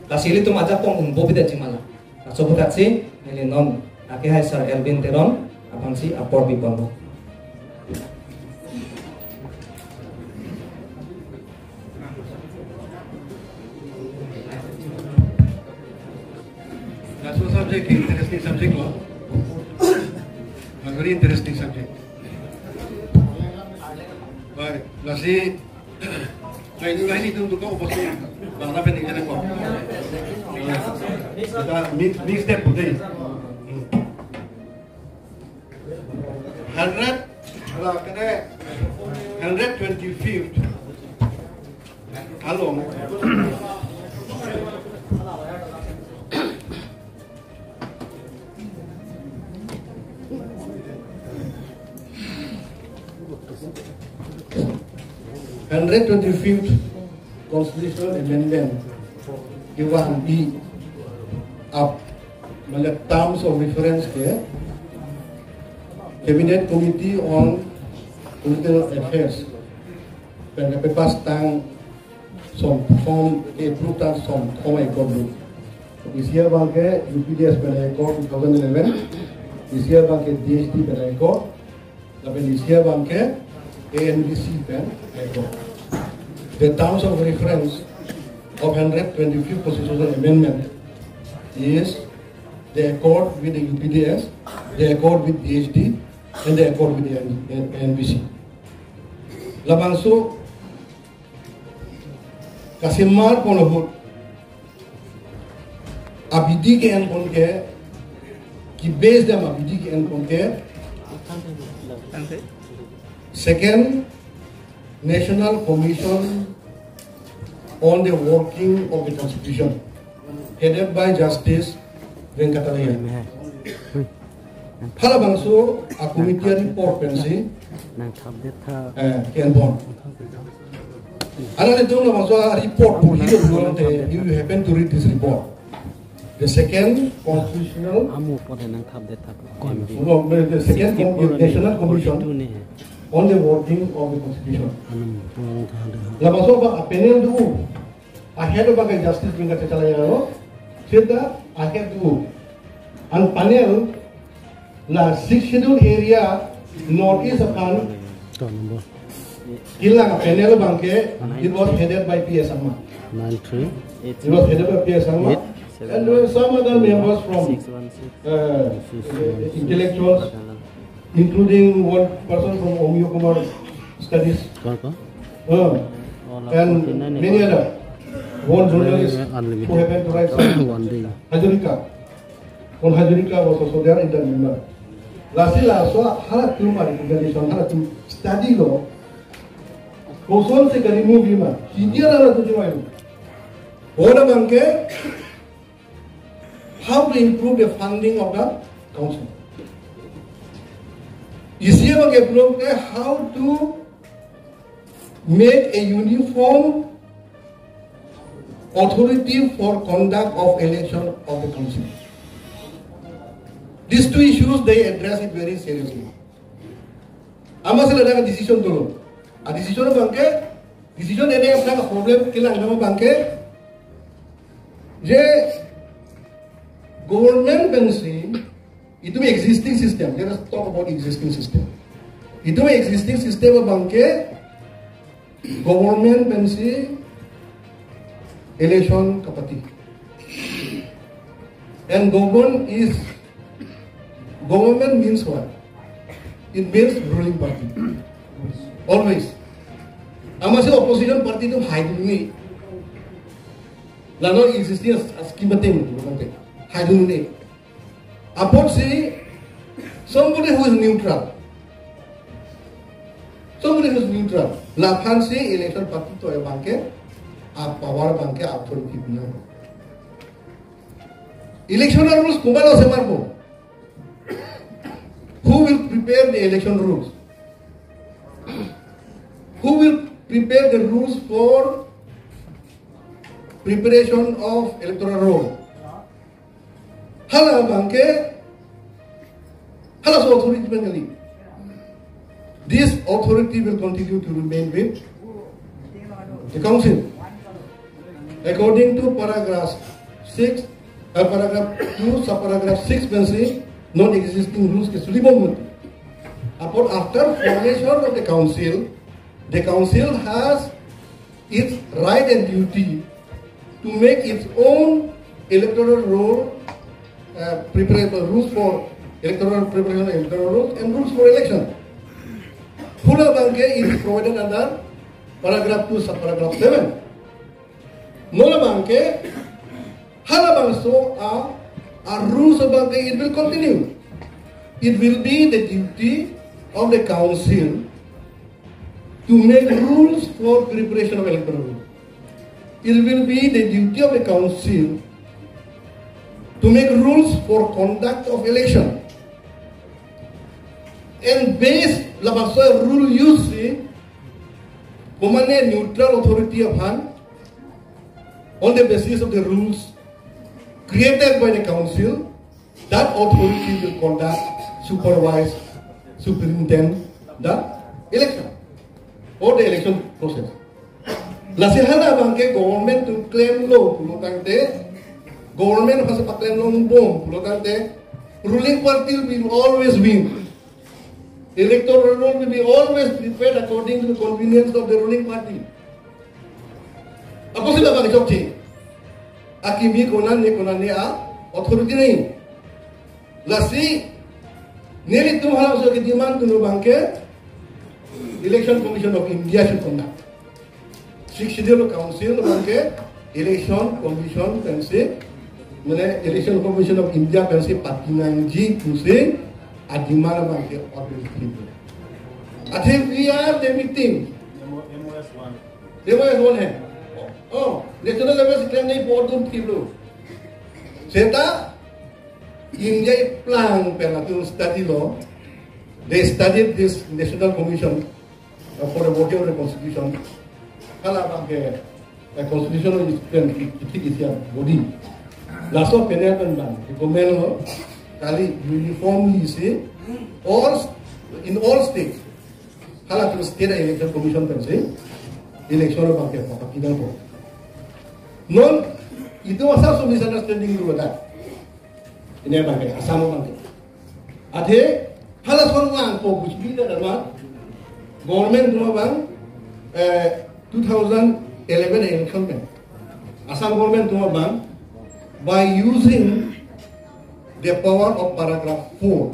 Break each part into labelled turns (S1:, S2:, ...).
S1: Lasili tu majak pong bobi dah cimala. Sobat si, ini non. Kejai Sir Elvin Teron, abang si apor bipono.
S2: That's one subject, interesting subject, no? A very interesting subject. Baik, masih ini itu untuk kau posting. Mana penting jadi kau? Kita mix step putih. 125th along Constitutional Amendment Iwan di up melihat terms of reference ke Cabinet Committee on Political Affairs dan kepas tang som form approve som form ekor this year bangke UPDS pada ekor 2011 this year bangke DST pada ekor tapi this year bangke ANBC pada ekor. The terms of reference of 125th Constitutional Amendment is the accord with the UPDS, the accord with DHD, and the accord with the NBC. Labangso kasimar ponohut abidi ke en konke ki base dem abidi ke en konke second National Commission on the Working of the Constitution headed by Justice Venkataraya. Hala bangso a committee report pensi Ken Bon. Another thing bangso a report for you happen to read this report. The second constitutional the second National Commission on the working of the Constitution. Bangso ba a panel do ahead of a Justice Venkataraya said that ahead do and panel la 6th schedule area northeast akan kilang panel bangke it was headed by PS Amma. It was headed by PS Amma and some other members from intellectuals including one person from Omyo Kumar Studies and many other one journalist who happened to write something. Hajurika was also there in the member. Lasila so halat tu mari condition halat tu study lo kosol se kari movie ma hidia la tu jumai oda bangke how to improve the funding of the council isi bangke improve how to make a uniform authority for conduct of election of the council. These two issues, they address it very seriously. Ama sila ada decision dulu. A decision bangke, decision ini apa problem kilang nama bangke. Je government pensi itu existing system. Let us talk about existing system. Itu existing system bangke government pensi election kapati. And government means what? It means ruling party. Always. Amase opposition party itu hide ni. Lalu existing skimating itu hide ni. Upon say somebody who is neutral. Somebody who is neutral. Lapan say election party to a bangke, power bangke authority punya. Election rules kumalo semarbo. Who will prepare the election rules? Who will prepare the rules for preparation of electoral roll? Hala bangke, hala so authority bengali. This authority will continue to remain with the council. According to paragraph 6, paragraph 2, subparagraph 6 pensi non-existing rules ke sulibong. After formation of the council has its right and duty to make its own electoral roll, rules for electoral preparation, electoral rules, and rules for election. Pula Banke is provided under paragraph 2, subparagraph 7. Nola Banke, Halabangso are rules of Banke, it will continue. It will be the duty of the council to make rules for preparation of electoral rules. It will be the duty of the council to make rules for conduct of election. And based on rule use, command neutral authority of Han on the basis of the rules created by the council, that authority will conduct, supervise, superintend the election or the election process. Lasihala bangke government to claim law, government has a claim law, ruling party will always win. Electoral roll will be always prepared according to the convenience of the ruling party. Apa sila bang jokti? Akimi konan ne authority nahi. Lasi nearly 200 of the demand to bangke Election Commission of India should conduct. 6 schedule council bangke Election Commission can say Election Commission of India can say Patinanji to say Adimana bangke obviously. I think we are the victim. MOS 1 है. Oh, national level claim नहीं board तुम थी लो. Seta India plan pela to study law. They studied this National Commission for the voting of the Constitution. Kalau bangke Constitution is a body. Laso penel bang. Dikomel kali uniformly say in all states. Kalau tu state election commission kan say election bangke apa kita tu. Non itu asal so misunderstanding dulu ada. Ini bangke asam bangke. Ade halas orang po bujbi dalam government dulu bang 2011 election kan. Asam government dulu bang by using the power of paragraph 4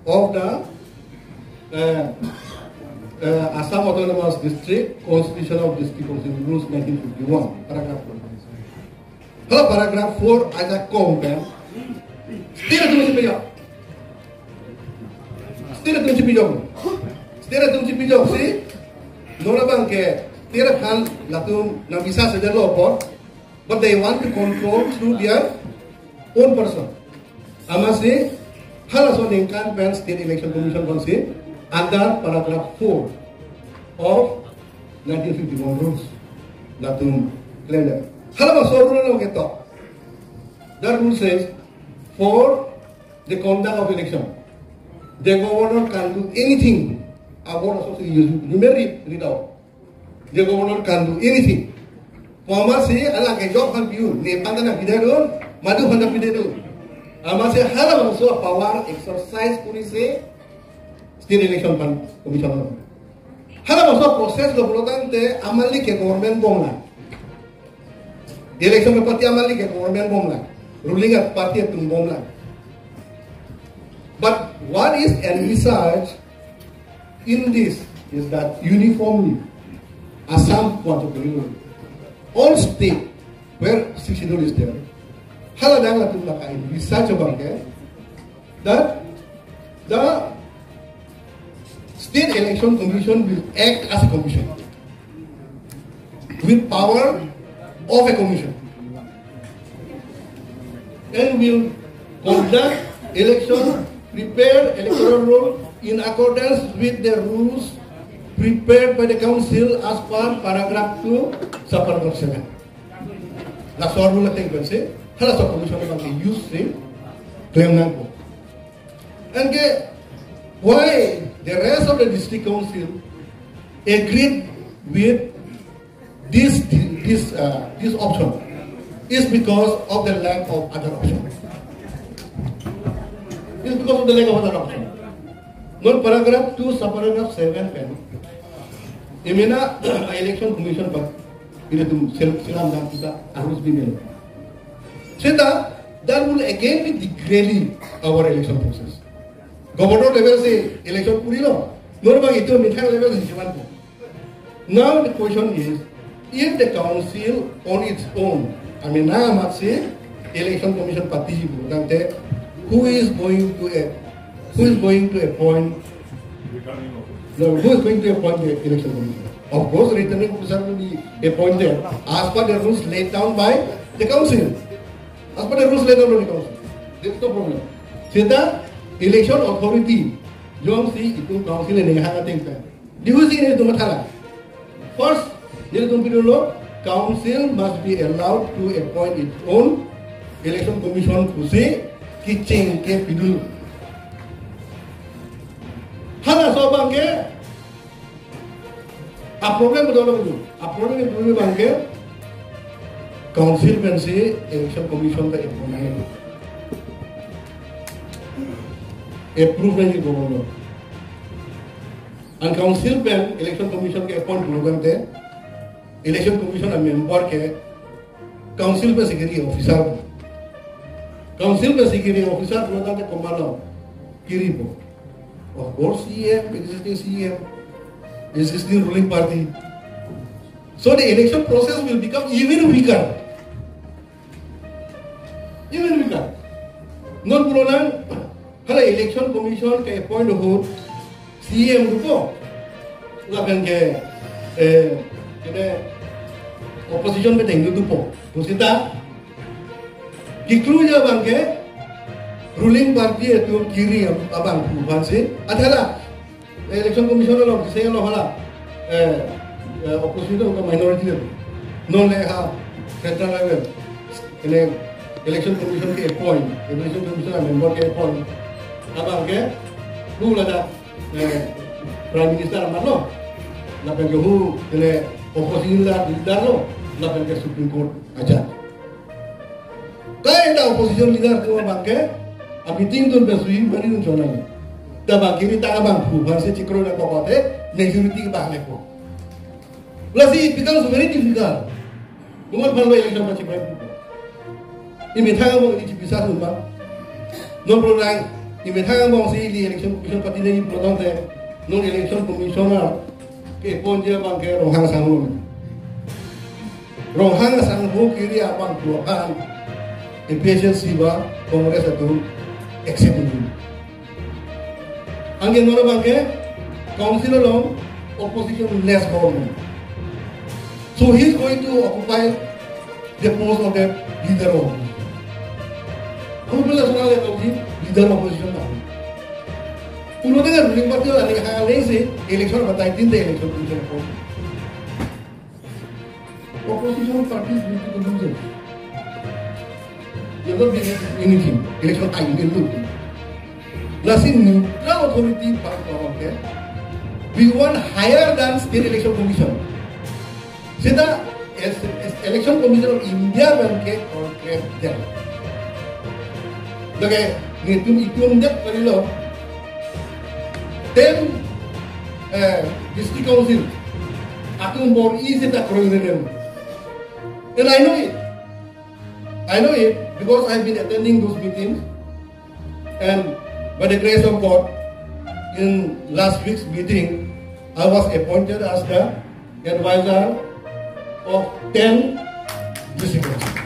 S2: of the Assam Autonomous District Constitution of District Constitution Rules 1951 paragraph 4. Kalau paragraph 4 ada kompen, still tu pijak si, nora bangke, tiada hal lalu nak bisa saja lopor, but they want to control through their own person. Amasi hal asal ingkan pen State Election Commission konsi under paragraph 4 of 1951 rules latum calendar. Hal masuk rule lo kita. That rule says for the conduct of election, the governor can do anything about association. You may read out. The governor can do anything. Amasi ala ke job kan piu, ne pandana pidaru, madu handa pidaru. Amasi hal masuk power exercise police State Election Commission. Hal masuk proses lo bolotante amali ke government bomla. Election party amali ke government bomla. Ruling at party at bomla. But what is envisaged in this is that uniformly Assam want to bring all state where 60 is there. Hal ada yang lakukan research bangke that the State Election Commission will act as a commission with power of a commission and will conduct election, prepare electoral roll in accordance with the rules prepared by the council as per paragraph 2, subparagraph 7. That's all rule I think we say. How does the commission use the claim number? And why the rest of the district council agreed with this option? is because of the lack of other options. It's because of the lack of other options. Non paragraph 2, subparagraph 7 kan. Imena election commission pak ini tu silam dan kita harus bimel. Sehingga that will again be degrading our election process. Governor level se election puri lo. Normal itu minta level se cuman. Now the question is, if the council on its own, I mean now mat se election commission party nanti who is going to appoint the election commission? Of course, returning officer will be appointed as per the rules laid down by the council. As per the rules laid down by the council. There is no problem. Sehingga election authority, jom si itu council ini hanya tinggal. Diusi ini itu masalah. First, jadi tunggu dulu, council must be allowed to appoint its own election commission kusi kicing ke pidul. Hana sobang ke, a problem betul betul. A problem itu bang ke, council pensi election commission ka appoint. Approve नहीं बोलो and council pen election commission के appoint program थे election commission a member के council पे security officer program के commander kiri po of course existing ruling party, so the election process will become even weaker. Non pulang kalau election commission ke appoint ho CM rupo lakan ke kita opposition pe tenggu rupo pusita diklu ja bang ke ruling party itu kiri abang bukan sih adalah election commission lo saya lo hala opposition ke minority non leha federal level ini election commission ke appoint election commission member ke appoint abang ke lu ada prime minister amalo lapan ke hu ele opposition leader lo lapan ke supreme court aja kaya ada opposition leader ke abang ke meeting tu besui mari tu jonan tabang kiri tak abang bukan se cikro nak bawa majority ke bang ko plus it becomes very difficult bukan kalau election macam berapa ini thang abang ini bisa rumah non program ini thang abang si election commission parti ni program te non election commissioner ke pon je bang ke rohang sanghu kiri abang bukan efficiency ba kongres itu executive angin mana bang ke council alone opposition less government, so he is going to occupy the post of the leader of opposition. Kamu boleh soal leader opposition tak? Ulo dengan ruling party ada hal lain sih election batai tinta election commission opposition parties need to lose. You don't be anything. Election time will do. Last in neutral authority part of that, we want higher than state election commission. Sehingga election commission of India will get or get there. Lagi itu menjadi perlu 10 district council aku mau isi tak kerana and I know it because I've been attending those meetings, and by the grace of God, in last week's meeting, I was appointed as the advisor of 10 district councils.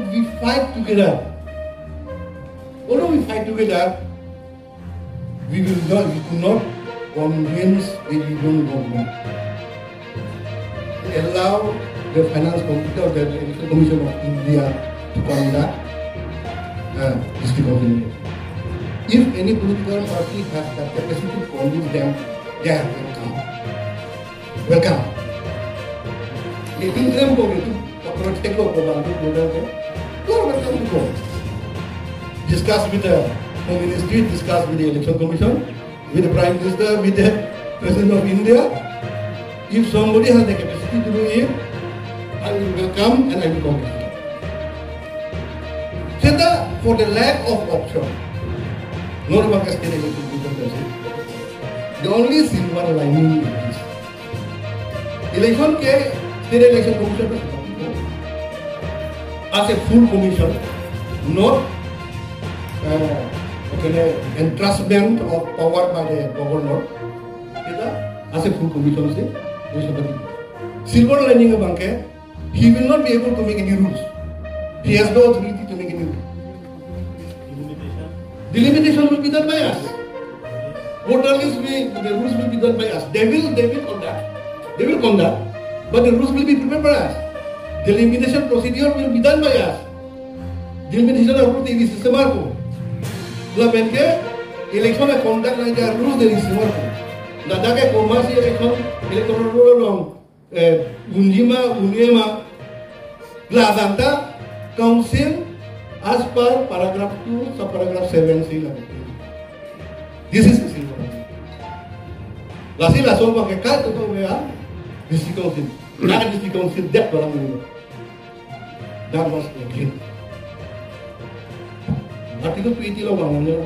S2: We fight together. Although we fight together, we could not convince the Indian government to allow the finance committee of the Election Commission of India to conduct district council. If any political party has the capacity to convince them, they are welcome. The interim committee protect the government. Discuss with the Home Ministry, discuss with the Election Commission, with the Prime Minister, with the President of India. If somebody has the capacity capacity to do it, I will welcome and I will congratulate. For the lack of option, no one can stay able to do the The only silver lining is election ke state election commission as a full commission, not entrustment of power by the governor. As a full commission, silver lining of he will not be able to make any rules. He has no authority to make any rules. The limitation will be done by us. The rules will be done by us. They will conduct, but the rules will be prepared by us. The limitation procedure will be done by us. The limitation of the system arco. La penke election conduct like the rules the system arco. La daga commerce election electoral long unjima unema la danta council as per paragraph 2 subparagraph 7 This is the silver lining. Lasi la solva ke ka to vea district council. Na district council that barang ini. That was the key. Article 20 lo bangunnya